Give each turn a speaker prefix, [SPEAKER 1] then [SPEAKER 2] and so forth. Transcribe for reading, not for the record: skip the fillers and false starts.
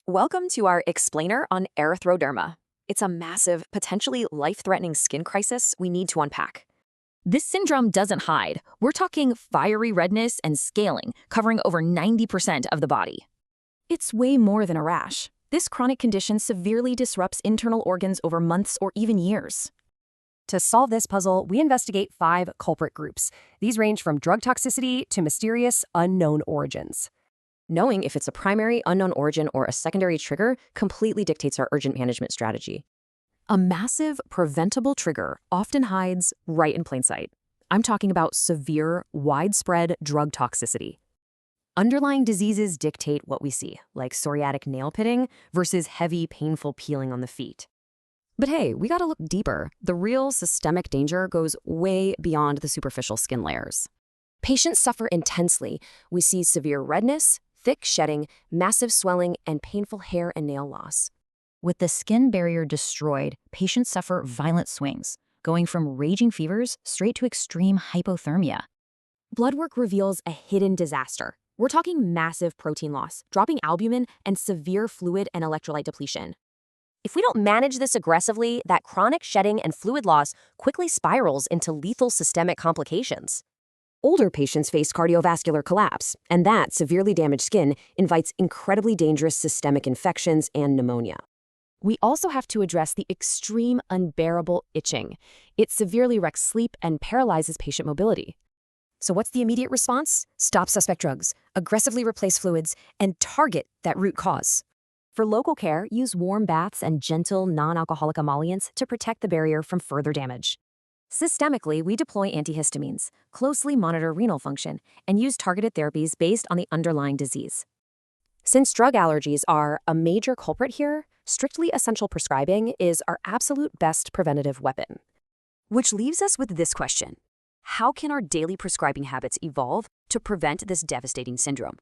[SPEAKER 1] Welcome to our explainer on erythroderma. It's a massive, potentially life-threatening skin crisis we need to unpack.
[SPEAKER 2] This syndrome doesn't hide. We're talking fiery redness and scaling, covering over 90% of the body.
[SPEAKER 3] It's way more than a rash. This chronic condition severely disrupts internal organs over months or even years.
[SPEAKER 4] To solve this puzzle, we investigate 5 culprit groups. These range from drug toxicity to mysterious, unknown origins.
[SPEAKER 1] Knowing if it's a primary unknown origin or a secondary trigger completely dictates our urgent management strategy. A massive, preventable trigger often hides right in plain sight. I'm talking about severe, widespread drug toxicity. Underlying diseases dictate what we see, like psoriatic nail pitting versus heavy, painful peeling on the feet. But hey, we gotta look deeper. The real systemic danger goes way beyond the superficial skin layers. Patients suffer intensely. We see severe redness, thick shedding, massive swelling, and painful hair and nail loss.
[SPEAKER 2] With the skin barrier destroyed, patients suffer violent swings, going from raging fevers straight to extreme hypothermia.
[SPEAKER 1] Blood work reveals a hidden disaster. We're talking massive protein loss, dropping albumin, and severe fluid and electrolyte depletion. If we don't manage this aggressively, that chronic shedding and fluid loss quickly spirals into lethal systemic complications. Older patients face cardiovascular collapse, and that severely damaged skin invites incredibly dangerous systemic infections and pneumonia. We also have to address the extreme unbearable itching. It severely wrecks sleep and paralyzes patient mobility. So what's the immediate response? Stop suspect drugs, aggressively replace fluids, and target that root cause. For local care, use warm baths and gentle, non-alcoholic emollients to protect the barrier from further damage. Systemically, we deploy antihistamines, closely monitor renal function, and use targeted therapies based on the underlying disease. Since drug allergies are a major culprit here, strictly essential prescribing is our absolute best preventative weapon. Which leaves us with this question: how can our daily prescribing habits evolve to prevent this devastating syndrome?